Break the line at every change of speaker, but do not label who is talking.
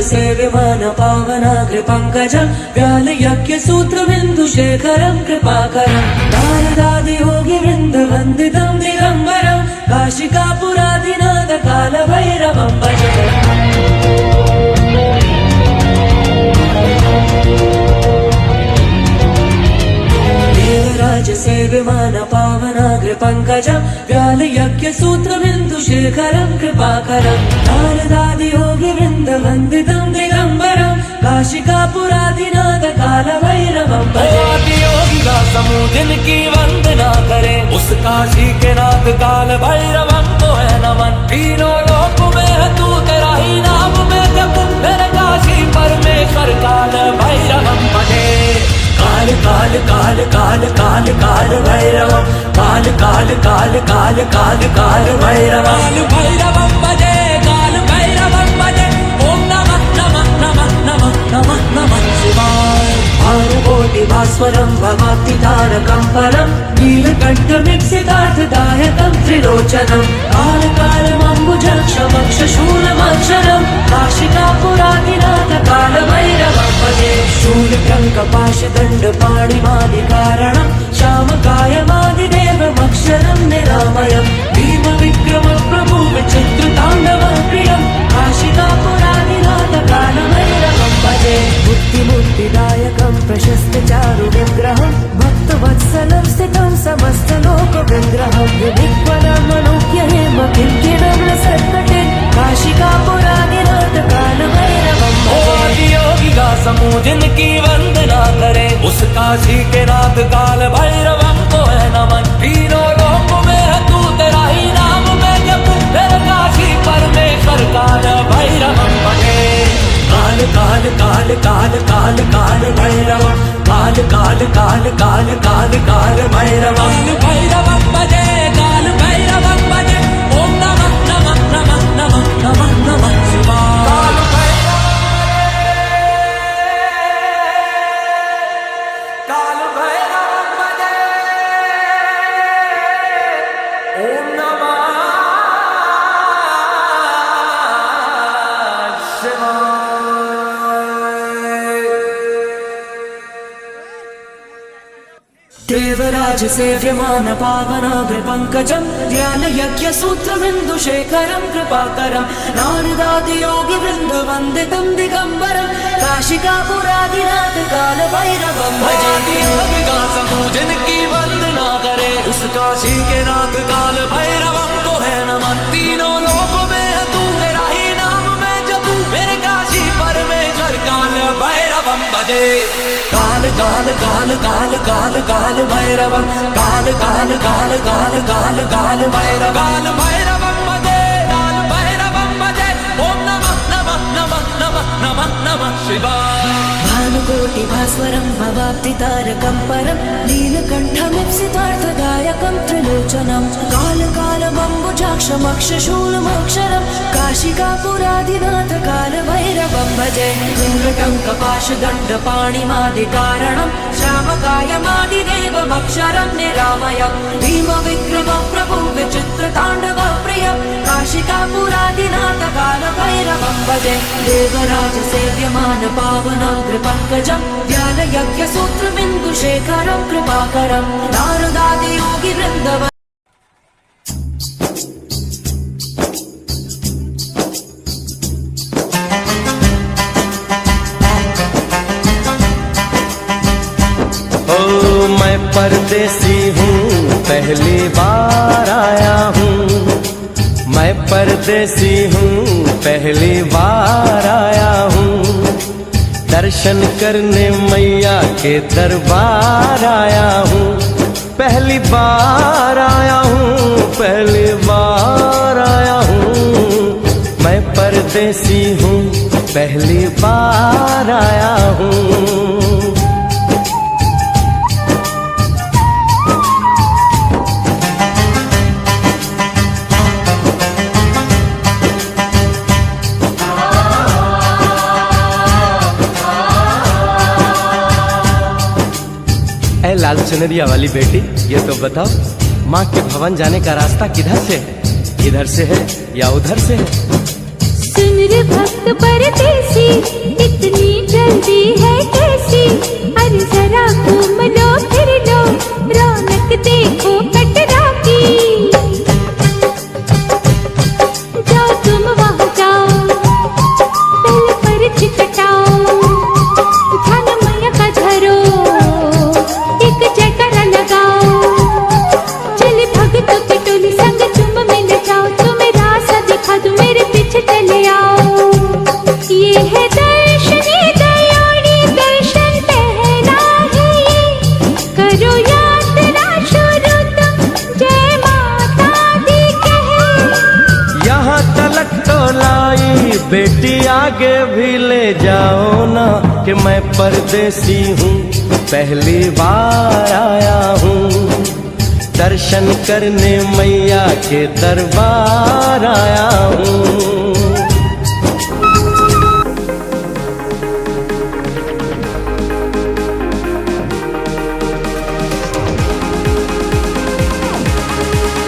सेव्यमान पावनाग्रपङ्कजं व्यालयज्ञसूत्रबिन्दुशेखरं कृपाकरं नारदादियोगिवृन्दवन्दितं दिगम्बरं काशिकापुरादिनाथ कालभैरवं भजे। सेव्यमान पावनाग्रपङ्कजं व्यालयज्ञसूत्रबिन्दुशेखरं कृपाकरं नारदादियोगिवृन्दवन्दितं दिगम्बरं काशिकापुरादिनाथ कालभैरवं भजे।
योगी का समूह जिनकी वंदना करे उस काशी के नाथ काल भैरवं को है नमन। तीनों लोक में है तू तेरा ही नाम में जप मेरे काशी परमेश्वर काल भैरवं भजे। काल काल काल काल काल काल भैरवं काल काल काल काल काल काल भैरवं भैरवं भजे काल भैरवं भजे। ओम नमः नमः नमः नमः नमः नमः शिवाय।
भानुकोटि भास्वरं भवाब्धितारकं परं नीलकण्ठमीप्सितार्थदायकं त्रिलोचनं कालकालमम्बुजक्षमक्षशूलमक्षरं काशिकापुरादिनाथ कालभैरवं भजे। शूलकङ्कपाशदण्डपाणिमादिकारणं श्यामकायमादिदेवमक्षरं निरामयं भीमविक्रमप्रभु विचित्रताण्डवप्रियं काशिकापुरादिनाथ कालभैरवं भजे। बुद्धिमुक्तिदायकं प्रशस्तचारुविग्रहं भक्तवत्सलं स्थितं समस्तलोकविग्रहं विधिक्वरमनुज्ञहेमकिङ्किणं रसत्कटे काशिकापुरादिनाथ कालभैरवं भजे।
योगी का समूह जिनकी वंदना करे उस काशी के नाथ काल भैरवं को है नमन। तीनों लोक में है तू तेरा ही नाम में जप मेरे काशी परमेश्वर काल भैरवं भजे। काल काल काल काल काल काल भैरवं काल काल काल काल काल काल भैरवं भैरवं भजे काल भैरवं भजे। ओम नमः नमः नमः नमः नमः नमः शिवाय। काल भैरवं भजे ओम नमः शिवाय।
देवराज सेव्यमान पावनाग्रपङ्कजं ज्ञानयज्ञसूत्रबिन्दुशेखरं कृपाकरं नारदादियोगिवृन्दवन्दितं दिगम्बरं काशिकापुरादिनाथ कालभैरवं भजे।
योगी का समूह जिनकी वंदना करे उस काशी के नाथ काल भैरवं को है नमन। तीनों लोक में है तू मेरा ही नाम में जप मेरे काशी परमेश्वर काल भैरवं भजे। काल काल काल काल काल काल भैरवं काल काल काल काल काल काल भैरव काल भैरवं भजे काल भैरवं भजे। ओम नमः नमः नमः नमः नमः नमः शिवाय।
भानुकोटि भास्वरं भवाब्धितारकं परं नीलकण्ठमीप्सितार्थदायकं त्रिलोचनं कालकालमम्बुजाक्षमक्षशूलमक्षरं काशिकापुरादिनाथ कालभैरवं भजे। शूलकङ्कपाशदण्डपाणिमादिकारणं श्यामकायमादिदेवमक्षरं निरामयं भीमविक्रमप्रभु विचित्रताण्डवप्रियं काशिकापुरादिनाथ कालभैरवं भजे। देवराज सेव्यमान पावनाग्रपङ्कजं व्यालयज्ञसूत्रबिन्दुशेखरं कृपाकरं नारदादियोगिवृन्दव।
मैं परदेसी हूँ पहली बार आया हूँ। मैं परदेसी हूँ पहली बार आया हूँ। दर्शन करने मैया के दरबार आया हूँ। पहली बार आया हूँ पहली बार आया हूँ। मैं परदेसी हूँ पहली बार आया हूँ। लाल चुनरिया वाली बेटी, ये तो बताओ माँ के भवन जाने का रास्ता किधर से है? इधर से है या उधर से है?
सुन रे भक्त परदेसी, इतनी जल्दी है कैसी? अरे जरा घूम लो फिर लो, रौनक देखो कटरा की। जाओ तुम वहाँ जाओ, पहले परछ कटाओ, ध्यान मैया का धरो, एक जयकारा लगाओ। चले भक्तों की टोली संग तुम मिल जाओ, तुम्हें रास्ता दिखा दूं, मेरे पीछे चले आओ। ये है दर्शनी दयाड़ी दर्शन पहला है ये, करो यात्रा शुरू तुम, जय माता दी कहे।
यहाँ तलक तो लाई बेटी, आगे भी ले जाओ ना, कि मैं परदेसी हूँ, पहली बार आया हूँ, दर्शन करने मैया के दरबार आया हूँ।